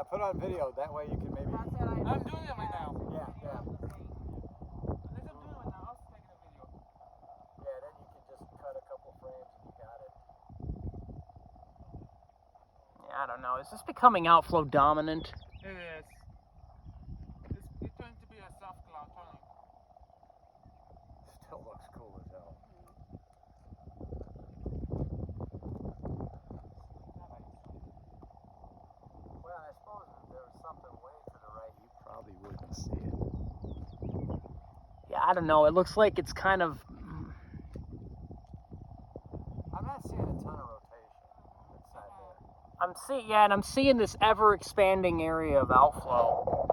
Yeah, put on video. That way you can maybe. I'm doing it right now. Yeah, yeah. Unless I'm doing it right now, I was taking a video. Yeah, then you can just cut a couple frames and you got it. Yeah, I don't know. Is this becoming outflow dominant? It is. It's trying to be a soft cloud turning. Still looks cool as hell. Well, I suppose if there was something way to the right, you probably wouldn't see it. Yeah, I don't know. It looks like it's kind of... I'm not seeing a ton of rotation inside there. I'm seeing this ever expanding area of outflow.